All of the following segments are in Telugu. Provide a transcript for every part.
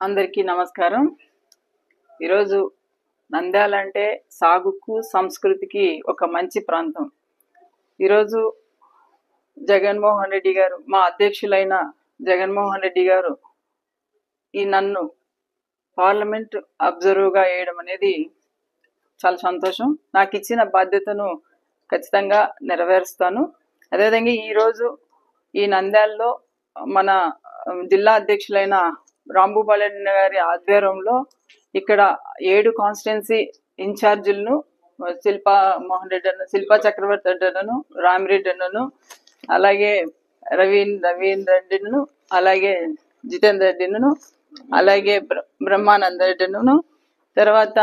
అందరికీ నమస్కారం. ఈరోజు నంద్యాల అంటే సాగుకు సంస్కృతికి ఒక మంచి ప్రాంతం. ఈరోజు జగన్మోహన్ రెడ్డి గారు, మా అధ్యక్షులైన జగన్మోహన్ రెడ్డి గారు నన్ను పార్లమెంట్ అబ్జర్వర్గా వేయడం అనేది చాలా సంతోషం. నాకు ఇచ్చిన బాధ్యతను ఖచ్చితంగా నెరవేరుస్తాను. అదేవిధంగా ఈరోజు ఈ నంద్యాలలో మన జిల్లా అధ్యక్షులైన రాంభూపాలరెడ్డి గారి ఆధ్వర్యంలో ఇక్కడ 7 కాన్స్టిట్యున్సీ ఇన్ఛార్జీలను శిల్పా చక్రవర్తి అడ్డను, రామిరెడ్డి అన్నను, అలాగే రవీంద్ర రెడ్డిను, అలాగే జితేంద్ర రెడ్డిను, అలాగే బ్రహ్మానంద రెడ్డిను, తర్వాత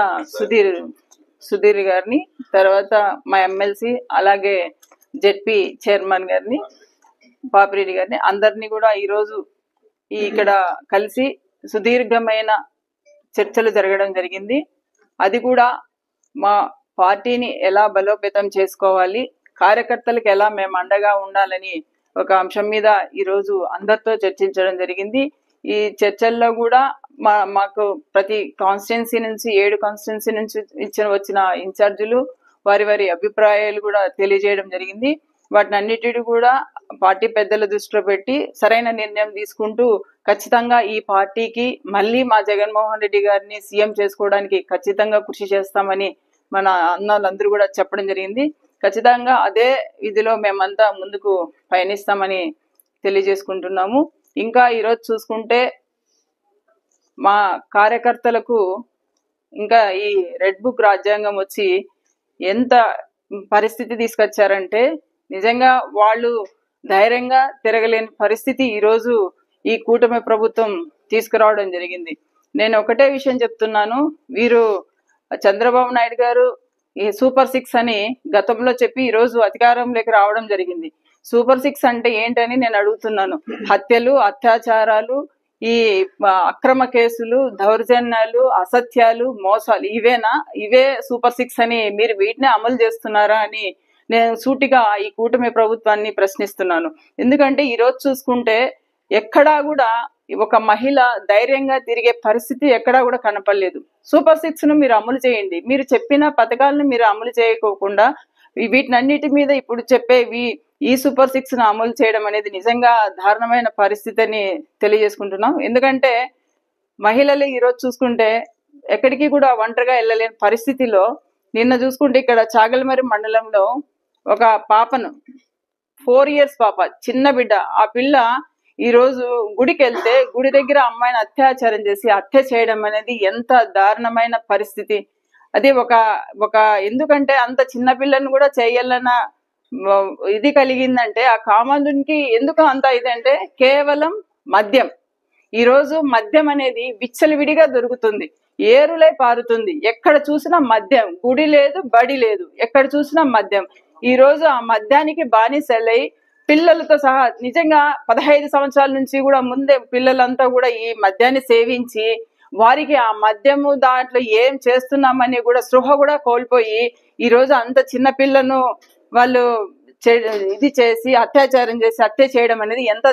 సుధీర్ గారిని, తర్వాత మా ఎమ్మెల్సీ అలాగే జెడ్పీ చైర్మన్ గారిని, పాపిరెడ్డి గారిని, అందరినీ కూడా ఈరోజు ఇక్కడ కలిసి సుదీర్ఘమైన చర్చలు జరగడం జరిగింది. అది కూడా మా పార్టీని ఎలా బలోపేతం చేసుకోవాలి, కార్యకర్తలకు ఎలా మేము అండగా ఉండాలని ఒక అంశం మీద ఈరోజు అందరితో చర్చించడం జరిగింది. ఈ చర్చల్లో కూడా మాకు ప్రతి కాన్స్టిట్యున్సీ నుంచి 7 కాన్స్టిట్యున్సీ నుంచి వచ్చిన ఇన్ఛార్జీలు వారి అభిప్రాయాలు కూడా తెలియజేయడం జరిగింది. వాటిని అన్నిటిని కూడా పార్టీ పెద్దల దృష్టిలో పెట్టి సరైన నిర్ణయం తీసుకుంటూ ఖచ్చితంగా ఈ పార్టీకి మళ్ళీ మా జగన్మోహన్ రెడ్డి గారిని సీఎం చేసుకోవడానికి ఖచ్చితంగా కృషి చేస్తామని మన అన్నలందరూ కూడా చెప్పడం జరిగింది. ఖచ్చితంగా అదే విధిలో మేమంతా ముందుకు పయనిస్తామని తెలియజేసుకుంటున్నాము. ఇంకా ఈరోజు చూసుకుంటే మా కార్యకర్తలకు ఇంకా ఈ రెడ్ బుక్ రాజ్యాంగం వచ్చి ఎంత పరిస్థితి తీసుకొచ్చారంటే నిజంగా వాళ్ళు ధైర్యంగా తిరగలేని పరిస్థితి ఈరోజు ఈ కూటమి ప్రభుత్వం తీసుకురావడం జరిగింది. నేను ఒకటే విషయం చెప్తున్నాను, వీరు చంద్రబాబు నాయుడు గారు ఈ సూపర్ 6 అని గతంలో చెప్పి ఈరోజు అధికారంలోకి రావడం జరిగింది. సూపర్ 6 అంటే ఏంటని నేను అడుగుతున్నాను. హత్యలు, అత్యాచారాలు, ఈ అక్రమ కేసులు, దౌర్జన్యాలు, అసత్యాలు, మోసాలు ఇవే సూపర్ 6 అని మీరు వీటినే అమలు చేస్తున్నారా అని నేను సూటిగా ఈ కూటమి ప్రభుత్వాన్ని ప్రశ్నిస్తున్నాను. ఎందుకంటే ఈరోజు చూసుకుంటే ఎక్కడా కూడా ఒక మహిళ ధైర్యంగా తిరిగే పరిస్థితి ఎక్కడా కూడా కనపడలేదు. సూపర్ 6 ను మీరు అమలు చేయండి. మీరు చెప్పిన పథకాలను మీరు అమలు చేయకోకుండా వీటినన్నిటి మీద ఇప్పుడు చెప్పేవి ఈ సూపర్ 6 ను అమలు చేయడం అనేది నిజంగా దారుణమైన పరిస్థితి అని తెలియజేసుకుంటున్నాం. ఎందుకంటే మహిళలు ఈరోజు చూసుకుంటే ఎక్కడికి కూడా ఒంటరిగా వెళ్ళలేని పరిస్థితిలో నిన్న చూసుకుంటే ఇక్కడ చాగల్మరి మండలంలో ఒక పాపను 4 years పాప, చిన్న బిడ్డ, ఆ పిల్ల ఈరోజు గుడికి వెళ్తే గుడి దగ్గర అమ్మాయిని అత్యాచారం చేసి హత్య చేయడం అనేది ఎంత దారుణమైన పరిస్థితి. అది ఒక ఎందుకంటే అంత చిన్న పిల్లని కూడా చేయాలన్న ఇది కలిగిందంటే ఆ కామాంధునికి ఎందుకు అంత ఇదంటే కేవలం మద్యం. ఈరోజు మద్యం అనేది విచ్చలవిడిగా దొరుకుతుంది, ఏరులై పారుతుంది. ఎక్కడ చూసినా మద్యం, గుడి లేదు, బడి లేదు, ఎక్కడ చూసినా మద్యం. ఈ రోజు ఆ మద్యానికి బానిసలై పిల్లలతో సహా నిజంగా 15 సంవత్సరాల నుంచి కూడా ముందే పిల్లలంతా కూడా ఈ మద్యాన్ని సేవించి వారికి ఆ మద్యము దాంట్లో ఏం చేస్తున్నామని కూడా స్పృహ కూడా కోల్పోయి ఈ రోజు అంత చిన్న పిల్లను వాళ్ళు ఇది చేసి అత్యాచారం చేసి హత్య చేయడం అనేది ఎంత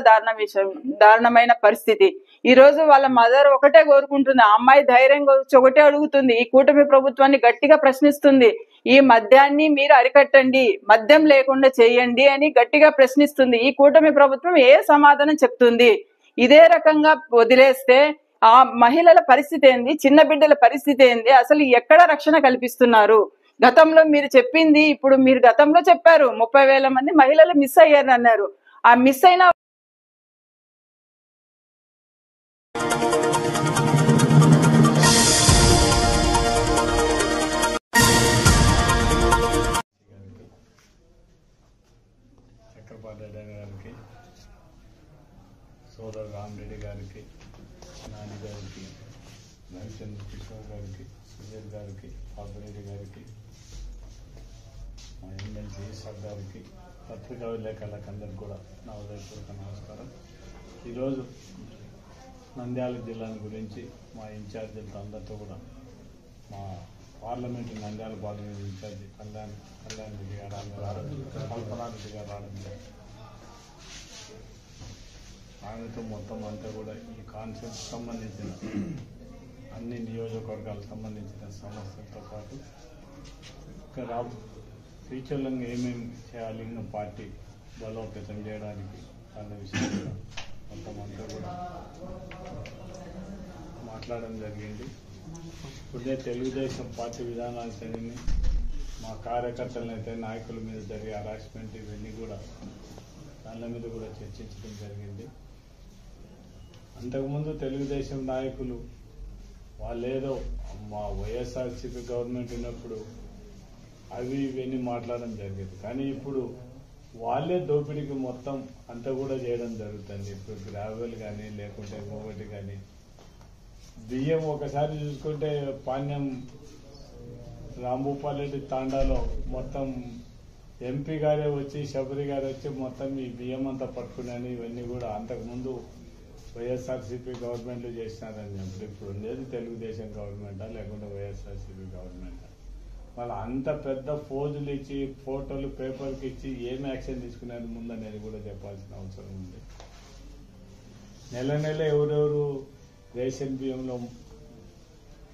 దారుణమైన పరిస్థితి. ఈ రోజు వాళ్ళ మదర్ ఒకటే కోరుకుంటుంది, ఆ అమ్మాయి ధైర్యంగా వచ్చి ఒకటే అడుగుతుంది, ఈ కూటమి ప్రభుత్వాన్ని గట్టిగా ప్రశ్నిస్తుంది, ఈ మద్యాన్ని మీరు అరికట్టండి, మద్యం లేకుండా చేయండి అని గట్టిగా ప్రశ్నిస్తుంది. ఈ కూటమి ప్రభుత్వం ఏ సమాధానం చెప్తుంది? ఇదే రకంగా వదిలేస్తే ఆ మహిళల పరిస్థితి ఏంది, చిన్న బిడ్డల పరిస్థితి ఏంది, అసలు ఎక్కడ రక్షణ కల్పిస్తున్నారు? గతంలో మీరు చెప్పింది, ఇప్పుడు మీరు గతంలో చెప్పారు 30,000 మంది మహిళలు మిస్ అయ్యారు అన్నారు. ఆ మిస్ అయిన చక్రపాటి గారికి, సోదరు రామిరెడ్డి గారికి, నాని గారికి, నరచంద్ర కిషోర్ గారికి, సుధీర్ గారికి, పాపిరెడ్డి గారికి, మా ఎమ్మెల్సీ ఈశ్వర్ గారికి, పత్రికా విలేకరులకు అందరికీ కూడా నా హృదయపూర్వక నమస్కారం. ఈరోజు నంద్యాల జిల్లాని గురించి మా ఇన్ఛార్జీలతో అందరితో కూడా మా parliament Nandyal parliament incharge Kalyan Reddy గారు కల్పనా రెడ్డి గారు రావడం ఆమెతో మొత్తం అంతా కూడా ఈ కాన్సెప్ట్ సంబంధించిన అన్ని నియోజకవర్గాలకు సంబంధించిన సమస్యలతో పాటు ఇంకా ఫ్యూచర్లో ఏమేమి చేయాలి ఇంకా పార్టీ బలోపేతం చేయడానికి అన్న విషయంలో మొత్తం అంతా కూడా మాట్లాడడం జరిగింది. ఇప్పుడే తెలుగుదేశం పార్టీ విధానాలు చదివి మా కార్యకర్తలను అయితే నాయకుల మీద జరిగే హరాస్మెంట్ ఇవన్నీ కూడా దాని మీద కూడా చర్చించడం జరిగింది. అంతకుముందు తెలుగుదేశం నాయకులు వాళ్ళేదో మా వైఎస్ఆర్సీపీ గవర్నమెంట్ ఉన్నప్పుడు అవి ఇవన్నీ మాట్లాడడం జరిగేది. కానీ ఇప్పుడు వాళ్ళే దోపిడీకి మొత్తం అంతా కూడా చేయడం జరుగుతుంది. ఇప్పుడు గ్రావెల్ కానీ లేకుంటే ఇంకొకటి కానీ బియ్యం ఒకసారి చూసుకుంటే పాణ్యం రాంభూపాల్ రెడ్డి తాండాలో మొత్తం ఎంపీ గారే వచ్చి శబరి గారు వచ్చి మొత్తం ఈ బియ్యం అంతా పట్టుకున్నాను. ఇవన్నీ కూడా అంతకుముందు వైఎస్ఆర్సీపీ గవర్నమెంట్లు చేసినారని చెప్పి ఇప్పుడు ఉండేది తెలుగుదేశం గవర్నమెంటా లేకుంటే వైఎస్ఆర్సీపీ గవర్నమెంటా? వాళ్ళు అంత పెద్ద ఫోజులు ఇచ్చి ఫోటోలు పేపర్కి ఇచ్చి ఏం యాక్షన్ తీసుకునేది ముందనేది కూడా చెప్పాల్సిన అవసరం ఉంది. నెల నెల ఎవరెవరు రేషన్ బియ్యంలో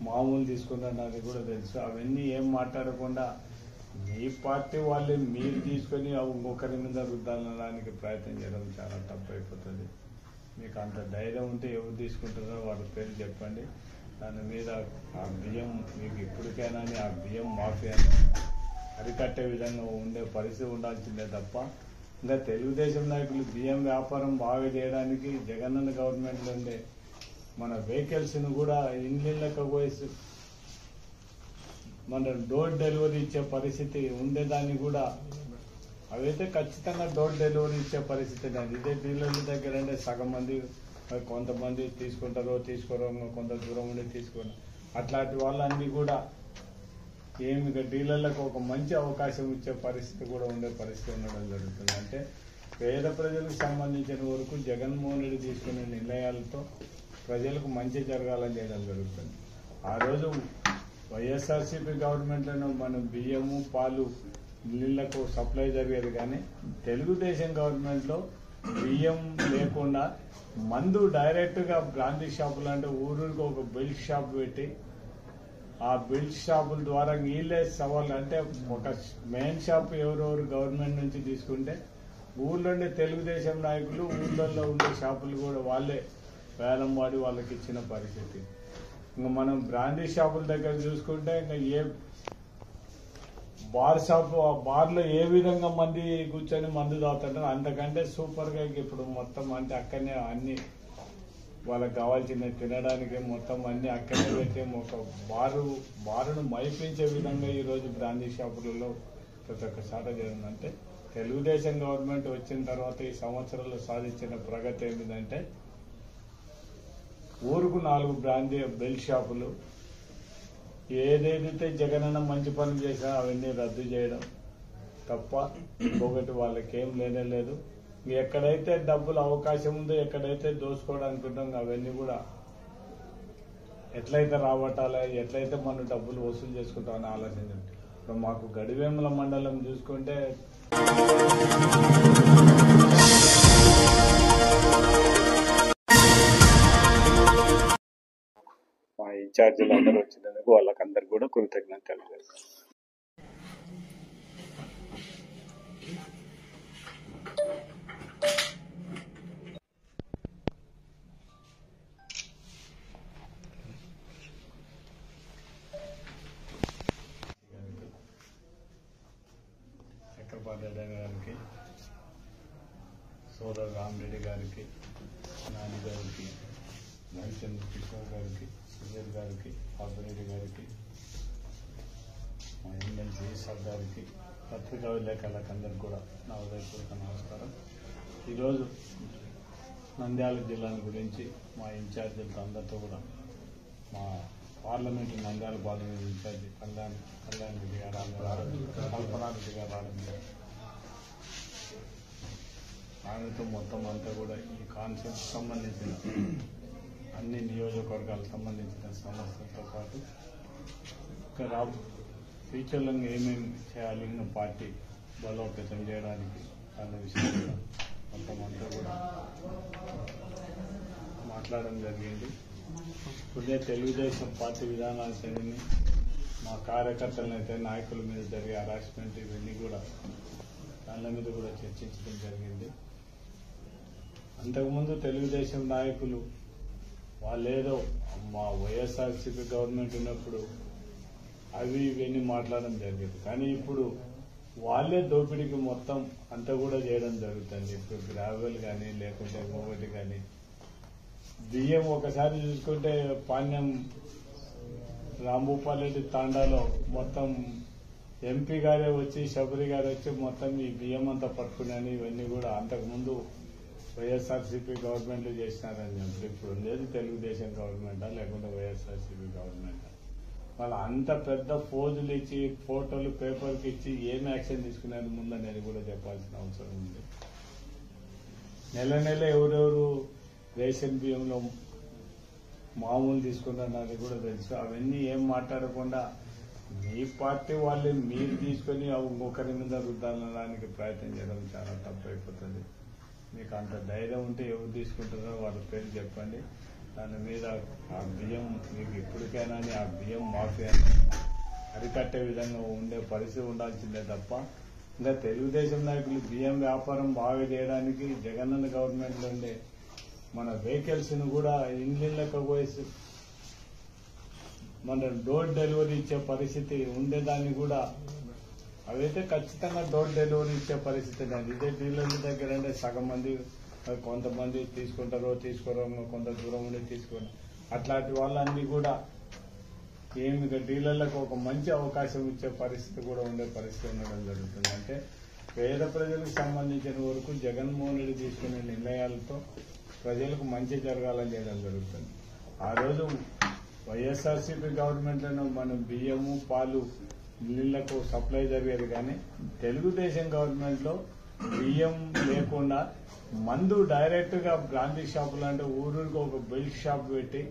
మామూలు తీసుకున్నారని కూడా తెలుసు. అవన్నీ ఏం మాట్లాడకుండా మీ పార్టీ వాళ్ళే మీరు తీసుకొని ఇంకొకరి మీద రుద్దాలనడానికి ప్రయత్నం చేయడం చాలా తప్పు అయిపోతుంది. మీకు అంత ధైర్యం ఉంటే ఎవరు తీసుకుంటారో వాళ్ళ పేరు చెప్పండి. దాని మీద ఆ బియ్యం మీకు ఇప్పటికైనా ఆ బియ్యం మాఫియాని అరికట్టే విధంగా ఉండే పరిస్థితి ఉండాల్సిందే తప్ప ఇంకా తెలుగుదేశం నాయకులు బియ్యం వ్యాపారం బాగా చేయడానికి జగనన్న గవర్నమెంట్లో ఉండే మన వెహికల్స్ను కూడా ఇండ్లకు పోయి మన డోర్ డెలివరీ ఇచ్చే పరిస్థితి ఉండేదాన్ని కూడా అవైతే ఖచ్చితంగా డోర్ డెలివరీ ఇచ్చే పరిస్థితి లేదు. ఇదే డీలర్ల దగ్గర అంటే సగం మంది కొంతమంది తీసుకుంటారో తీసుకోరో కొంత దూరం ఉండి తీసుకోరు. అట్లాంటి వాళ్ళన్నీ కూడా ఏమి డీలర్లకు ఒక మంచి అవకాశం ఇచ్చే పరిస్థితి కూడా ఉండే పరిస్థితి ఉండడం జరుగుతుంది. అంటే పేద ప్రజలకు సంబంధించిన వరకు జగన్మోహన్ రెడ్డి తీసుకునే నిర్ణయాలతో ప్రజలకు మంచి జరగాలని చేయడం జరుగుతుంది. ఆ రోజు వైఎస్ఆర్సీపీ గవర్నమెంట్లను మనం బియ్యము పాలు నీళ్లకు సప్లై జరిగేది. కానీ తెలుగుదేశం గవర్నమెంట్లో బియ్యం లేకుండా మందు డైరెక్ట్గా బ్రాందీ షాపులు అంటే ఊరికి ఒక బెల్ట్ షాప్ పెట్టి ఆ బెల్ట్ షాపుల ద్వారా వీళ్ళే సవాళ్ళు అంటే ఒక మెయిన్ షాప్ ఎవరెవరు గవర్నమెంట్ నుంచి తీసుకుంటే ఊళ్ళోనే తెలుగుదేశం నాయకులు ఊళ్ళల్లో ఉండే షాపులు కూడా వాళ్ళే వేలం వాడి వాళ్ళకి ఇచ్చిన పరిస్థితి. ఇంకా మనం బ్రాండీ షాపుల దగ్గర చూసుకుంటే ఇంకా ఏ బార్ షాప్ ఆ బార్లో ఏ విధంగా మంది కూర్చొని మందు తాగుతుంటారు అంతకంటే సూపర్గా ఇప్పుడు మొత్తం అంటే అక్కడనే అన్ని వాళ్ళకి కావాల్సిన తినడానికి మొత్తం అన్ని అక్కడనే పెట్టి ఒక బారును మైపించే విధంగా ఈరోజు బ్రాండీ షాపులలో ప్రతి ఒక్కసాట జరిగిందంటే తెలుగుదేశం గవర్నమెంట్ వచ్చిన తర్వాత ఈ సంవత్సరంలో సాధించిన ప్రగతి ఏమిటంటే ఊరుకు 4 బ్రాండీ బెల్ట్ షాపులు ఏదైతే జగనన్న మంచి పనులు చేసినా అవన్నీ రద్దు చేయడం తప్ప ఇంకొకటి వాళ్ళకి ఏం లేనే లేదు. ఎక్కడైతే డబ్బులు అవకాశం ఉందో ఎక్కడైతే దోసుకోవడానికి ఉంటాం అవన్నీ కూడా ఎట్లయితే రాబట్టాలి ఎట్లయితే మనం డబ్బులు వసూలు చేసుకుంటామని ఆలోచించండి. ఇప్పుడు మాకు గడివేముల మండలం చూసుకుంటే మా ఇన్ఛార్జీలు అందరూ వచ్చినందుకు వాళ్ళకందరికి కూడా కృతజ్ఞతలు తెలియజేస్తాను. చక్రపాటి గారికి, సోదరు రామిరెడ్డి గారికి, నాని గారికి, నరసింహ కిషోర్ గారికి, సుధీర్ గారికి, పాపిరెడ్డి గారికి, మా ఎమ్మెల్సీ ఈశ్వర్ గారికి, పత్రికా విలేకరులకు అందరికీ కూడా నా ఉదయపూర్వక నమస్కారం. ఈరోజు నంద్యాల జిల్లాని గురించి మా ఇన్ఛార్జీలతో అందరితో కూడా మా parliament Nandyal parliament incharge Kalyan Reddy గారు కల్పనారెడ్డి గారు రావడం ఆమెతో మొత్తం అంతా కూడా ఈ కాన్సెప్ట్ సంబంధించిన అన్ని నియోజకవర్గాలకు సంబంధించిన సమస్యలతో పాటు ఇంకా ఫ్యూచర్లో ఏమేమి చేయాలి ఇంకా పార్టీ బలోపేతం చేయడానికి అన్న విషయంలో మొత్తం అంతా కూడా మాట్లాడడం జరిగింది. ఇప్పుడే తెలుగుదేశం పార్టీ విధానాలని మా కార్యకర్తలను అయితే నాయకుల మీద జరిగే హరాస్మెంట్ ఇవన్నీ కూడా దాని మీద కూడా చర్చించడం జరిగింది. అంతకుముందు తెలుగుదేశం నాయకులు వాళ్ళేదో మా వైఎస్ఆర్సీపీ గవర్నమెంట్ ఉన్నప్పుడు అవి ఇవన్నీ మాట్లాడడం జరిగింది. కానీ ఇప్పుడు వాళ్ళే దోపిడీకి మొత్తం అంతా కూడా చేయడం జరుగుతుంది. ఇప్పుడు గ్రావెల్ కానీ లేకుంటే ఇంకొకటి కానీ బియ్యం ఒకసారి చూసుకుంటే పాణ్యం రాంభూపాలరెడ్డి తాండాలో మొత్తం ఎంపీ గారే వచ్చి శబరి గారు వచ్చి మొత్తం ఈ బియ్యం అంతా పట్టుకున్నాను. ఇవన్నీ కూడా అంతకుముందు వైఎస్ఆర్సీపీ గవర్నమెంట్లు చేసినారని చెప్పి ఇప్పుడు ఉండేది తెలుగుదేశం గవర్నమెంటా లేకుంటే వైఎస్ఆర్సీపీ గవర్నమెంటా? వాళ్ళు అంత పెద్ద ఫోజులు ఇచ్చి ఫోటోలు పేపర్కి ఇచ్చి ఏం యాక్షన్ తీసుకున్నారు ముందనేది కూడా చెప్పాల్సిన అవసరం ఉంది. నెల నెల ఎవరెవరు రేషన్ బియ్యంలో మామూలు తీసుకున్నారని కూడా తెలుసు. అవన్నీ ఏం మాట్లాడకుండా మీ పార్టీ వాళ్ళు మీరు తీసుకొని ఇంకొకరి మీద రుద్దాలనడానికి ప్రయత్నం చేయడం చాలా తప్పు అయిపోతుంది. మీకు అంత ధైర్యం ఉంటే ఎవరు తీసుకుంటారో వాళ్ళ పేరు చెప్పండి. దాని మీద ఆ బియ్యం మీకు ఇప్పటికైనా ఆ బియ్యం మాఫియాని అరికట్టే విధంగా ఉండే పరిస్థితి ఉండాల్సిందే తప్ప ఇంకా తెలుగుదేశం నాయకులు బియ్యం వ్యాపారం బాగా చేయడానికి జగనన్న గవర్నమెంట్లో ఉండే మన వెహికల్స్ ను కూడా ఇండ్లకు పోయి మన డోర్ డెలివరీ ఇచ్చే పరిస్థితి ఉండేదాన్ని కూడా అవైతే ఖచ్చితంగా డోర్ డెలివరీ ఇచ్చే పరిస్థితి లేదు. ఇదే డీలర్ల దగ్గర అంటే సగం మంది కొంతమంది తీసుకుంటారో తీసుకోరో కొంత దూరం ఉండి తీసుకోరు. అట్లాంటి వాళ్ళన్నీ కూడా ఏమి డీలర్లకు ఒక మంచి అవకాశం ఇచ్చే పరిస్థితి కూడా ఉండే పరిస్థితి ఉండడం జరుగుతుంది. అంటే పేద ప్రజలకు సంబంధించిన వరకు జగన్మోహన్ రెడ్డి తీసుకునే నిర్ణయాలతో ప్రజలకు మంచి జరగాలని చేయడం జరుగుతుంది. ఆ రోజు వైఎస్ఆర్సీపీ గవర్నమెంట్లను మనం బియ్యము పాలు నీళ్లకు సప్లై జరిగేది. కానీ తెలుగుదేశం గవర్నమెంట్ లో బియ్యం లేకుండా మందు డైరెక్ట్ గా బ్రాందీ షాపులు అంటే ఊరికి ఒక బెల్ట్ షాప్ పెట్టి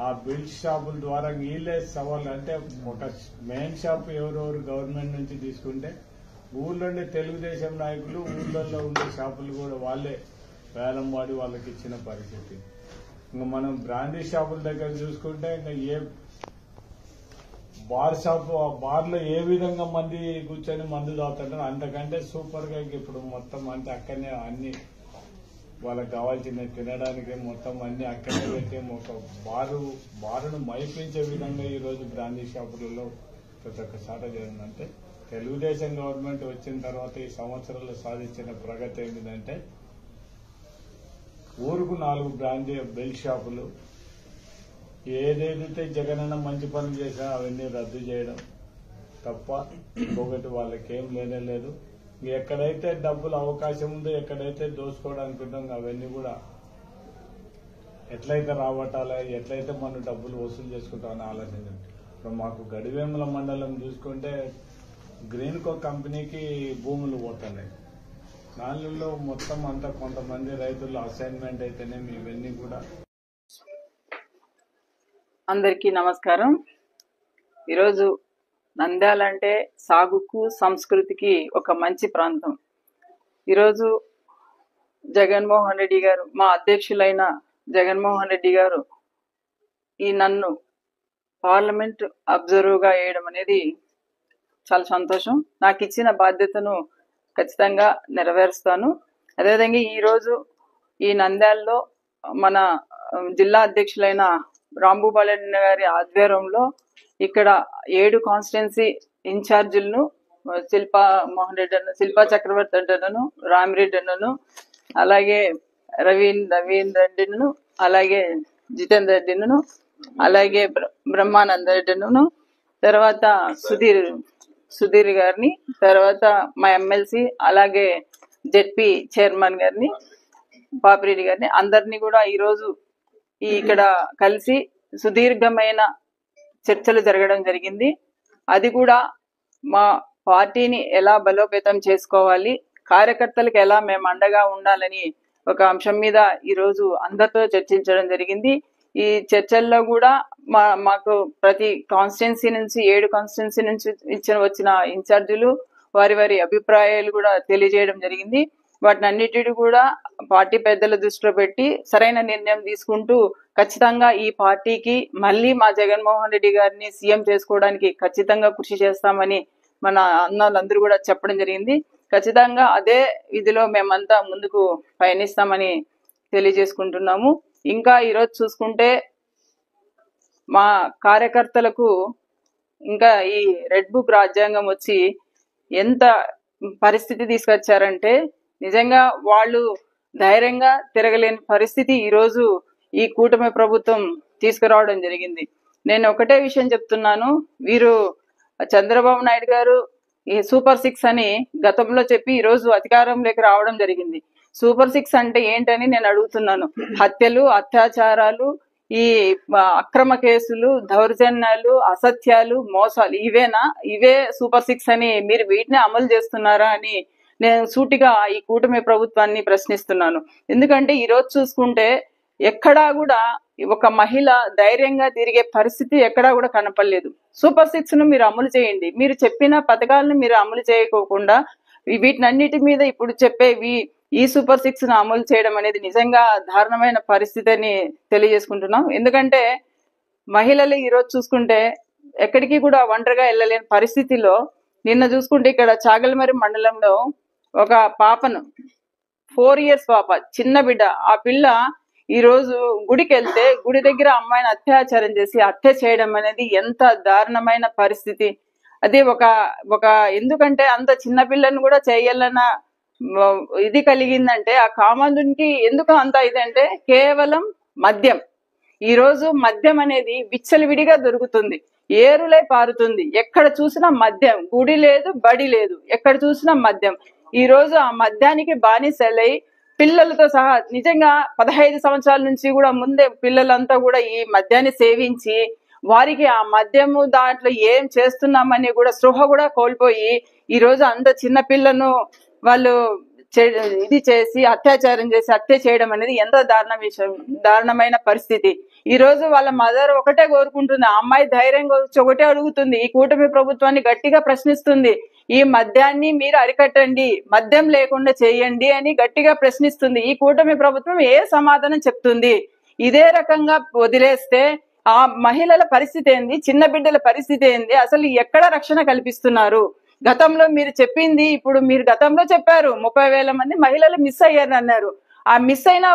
ఆ బెల్ట్ షాపుల ద్వారా వీళ్ళే సవాళ్ళు అంటే ఒక మెయిన్ షాప్ ఎవరెవరు గవర్నమెంట్ నుంచి తీసుకుంటే ఊళ్ళోనే తెలుగుదేశం నాయకులు ఊళ్ళల్లో ఉండే షాపులు కూడా వాళ్ళే వేలం వాడి వాళ్ళకి ఇచ్చిన పరిస్థితి. ఇంకా మనం బ్రాందీ షాపుల దగ్గర చూసుకుంటే ఇంకా ఏ బార్ షాప్ ఆ బార్లో ఏ విధంగా మంది కూర్చొని మందు తాగుతుంటారు అంతకంటే సూపర్ గా ఇప్పుడు మొత్తం అంటే అక్కడనే అన్ని వాళ్ళకి కావాల్సిన తినడానికి మొత్తం అన్ని అక్కడే పెట్టి ఒక బారును మైపించే విధంగా ఈ రోజు బ్రాందీ షాపులలో ప్రతి ఒక్క సాట జరిగిందంటే తెలుగుదేశం గవర్నమెంట్ వచ్చిన తర్వాత ఈ సంవత్సరాల్లో సాధించిన ప్రగతి ఏంటిదంటే ఊరుకు 4 బ్రాందీ బెల్ట్ షాపులు ఏదైతే జగనన్న మంచి పనులు చేశా అవన్నీ రద్దు చేయడం తప్ప ఇంకొకటి వాళ్ళకేం లేదు. ఎక్కడైతే డబ్బులు అవకాశం ఉందో ఎక్కడైతే దోసుకోవడానికి ఉందో అవన్నీ కూడా ఎట్లయితే రాబట్టాలా ఎట్లయితే మనం డబ్బులు వసూలు చేసుకుంటామని ఆలోచించండి. ఇప్పుడు మాకు గడివేముల మండలం చూసుకుంటే గ్రీన్కో కంపెనీకి భూములు పోతున్నాయి. దానిలో మొత్తం అంతా కొంతమంది రైతులు అసైన్మెంట్ అయితేనే ఇవన్నీ కూడా. అందరికీ నమస్కారం. ఈరోజు నంద్యాల అంటే సాగుకు సంస్కృతికి ఒక మంచి ప్రాంతం. ఈరోజు జగన్మోహన్ రెడ్డి గారు మా అధ్యక్షులైన జగన్మోహన్ రెడ్డి గారు నన్ను పార్లమెంట్ అబ్జర్వర్గా వేయడం అనేది చాలా సంతోషం. నాకు ఇచ్చిన బాధ్యతను ఖచ్చితంగా నెరవేరుస్తాను. అదేవిధంగా ఈరోజు ఈ నంద్యాలలో మన జిల్లా అధ్యక్షులైన రాంభూపాలరెడ్డి గారి ఆధ్వర్యంలో ఇక్కడ 7 కాన్స్టిట్యున్సీ ఇన్ఛార్జీలను శిల్పా చక్రవర్తి అంటను, రామిరెడ్డి అన్నను, అలాగే రవీన్ రెడ్డిను, అలాగే జితేందర్ రెడ్డిను, అలాగే బ్రహ్మానంద రెడ్డిను, తర్వాత సుధీర్ గారిని, తర్వాత మా ఎమ్మెల్సీ అలాగే జెడ్పీ చైర్మన్ గారిని పాపిరెడ్డి గారిని అందరినీ కూడా ఈరోజు ఇక్కడ కలిసి సుదీర్ఘమైన చర్చలు జరగడం జరిగింది. అది కూడా మా పార్టీని ఎలా బలోపేతం చేసుకోవాలి, కార్యకర్తలకు ఎలా మేము అండగా ఉండాలని ఒక అంశం మీద ఈరోజు అందరితో చర్చించడం జరిగింది. ఈ చర్చల్లో కూడా మాకు ప్రతి కాన్స్టిట్యున్సీ నుంచి 7 కాన్స్టిట్యున్సీ నుంచి వచ్చిన ఇన్ఛార్జీలు వారి అభిప్రాయాలు కూడా తెలియజేయడం జరిగింది. వాటిని అన్నిటిని కూడా పార్టీ పెద్దల దృష్టిలో పెట్టి సరైన నిర్ణయం తీసుకుంటూ ఖచ్చితంగా ఈ పార్టీకి మళ్ళీ మా జగన్మోహన్ రెడ్డి గారిని సీఎం చేసుకోవడానికి ఖచ్చితంగా కృషి చేస్తామని మన అన్నలందరూ కూడా చెప్పడం జరిగింది. ఖచ్చితంగా అదే విధిలో మేమంతా ముందుకు పయనిస్తామని తెలియజేసుకుంటున్నాము. ఇంకా ఈరోజు చూసుకుంటే మా కార్యకర్తలకు ఇంకా ఈ రెడ్ బుక్ రాజ్యాంగం వచ్చి ఎంత పరిస్థితి తీసుకొచ్చారంటే నిజంగా వాళ్ళు ధైర్యంగా తిరగలేని పరిస్థితి ఈరోజు ఈ కూటమి ప్రభుత్వం తీసుకురావడం జరిగింది. నేను ఒకటే విషయం చెప్తున్నాను, వీరు చంద్రబాబు నాయుడు గారు ఈ సూపర్ 6 అని గతంలో చెప్పి ఈరోజు అధికారంలోకి రావడం జరిగింది. సూపర్ 6 అంటే ఏంటని నేను అడుగుతున్నాను. హత్యలు, అత్యాచారాలు, ఈ అక్రమ కేసులు, దౌర్జన్యాలు, అసత్యాలు, మోసాలు ఇవే సూపర్ 6 అని మీరు వీటిని అమలు చేస్తున్నారా అని నేను సూటిగా ఈ కూటమి ప్రభుత్వాన్ని ప్రశ్నిస్తున్నాను. ఎందుకంటే ఈరోజు చూసుకుంటే ఎక్కడా కూడా ఒక మహిళ ధైర్యంగా తిరిగే పరిస్థితి ఎక్కడా కూడా కనపడలేదు. సూపర్ 6 ను మీరు అమలు చేయండి. మీరు చెప్పిన పథకాలను మీరు అమలు చేయకోకుండా వీటినన్నిటి మీద ఇప్పుడు చెప్పేవి ఈ సూపర్ 6 ను అమలు చేయడం అనేది నిజంగా దారుణమైన పరిస్థితి అని తెలియజేసుకుంటున్నాం. ఎందుకంటే మహిళలు ఈరోజు చూసుకుంటే ఎక్కడికి కూడా ఒంటరిగా వెళ్ళలేని పరిస్థితిలో నిన్న చూసుకుంటే ఇక్కడ చాగల్మరి మండలంలో ఒక పాపను 4 years పాప, చిన్న బిడ్డ, ఆ పిల్ల ఈ రోజు గుడికి వెళ్తే గుడి దగ్గర అమ్మాయిని అత్యాచారం చేసి హత్య చేయడం అనేది ఎంత దారుణమైన పరిస్థితి. అది ఒక ఎందుకంటే అంత చిన్న పిల్లని కూడా చేయాలన్న ఇది కలిగిందంటే ఆ కామాంధునికి ఎందుకు అంత ఇదంటే కేవలం మద్యం. ఈ రోజు మద్యం అనేది విచ్చలవిడిగా దొరుకుతుంది, ఏరులై పారుతుంది. ఎక్కడ చూసినా మద్యం, గుడి లేదు, బడి లేదు, ఎక్కడ చూసినా మద్యం. ఈ రోజు ఆ మద్యానికి బానిసలై పిల్లలతో సహా నిజంగా 15 సంవత్సరాల నుంచి కూడా ముందే పిల్లలంతా కూడా ఈ మద్యాన్ని సేవించి వారికి ఆ మద్యము దాంట్లో ఏం చేస్తున్నామని కూడా స్పృహ కూడా కోల్పోయి ఈ రోజు అంత చిన్న పిల్లను వాళ్ళు ఇది చేసి అత్యాచారం చేసి హత్య చేయడం అనేది ఎంత దారుణమైన పరిస్థితి. ఈ రోజు వాళ్ళ మదర్ ఒకటే కోరుకుంటుంది, ఆ అమ్మాయి ధైర్యంగా వచ్చి ఒకటే అడుగుతుంది, ఈ కూటమి ప్రభుత్వాన్ని గట్టిగా ప్రశ్నిస్తుంది, ఈ మద్యాన్ని మీరు అరికట్టండి, మద్యం లేకుండా చేయండి అని గట్టిగా ప్రశ్నిస్తుంది. ఈ కూటమి ప్రభుత్వం ఏ సమాధానం చెప్తుంది? ఇదే రకంగా వదిలేస్తే ఆ మహిళల పరిస్థితి ఏంది, చిన్న బిడ్డల పరిస్థితి ఏంది, అసలు ఎక్కడ రక్షణ కల్పిస్తున్నారు? గతంలో మీరు చెప్పింది, ఇప్పుడు మీరు గతంలో చెప్పారు 30,000 మంది మహిళలు మిస్ అయ్యారు అన్నారు. ఆ మిస్ అయిన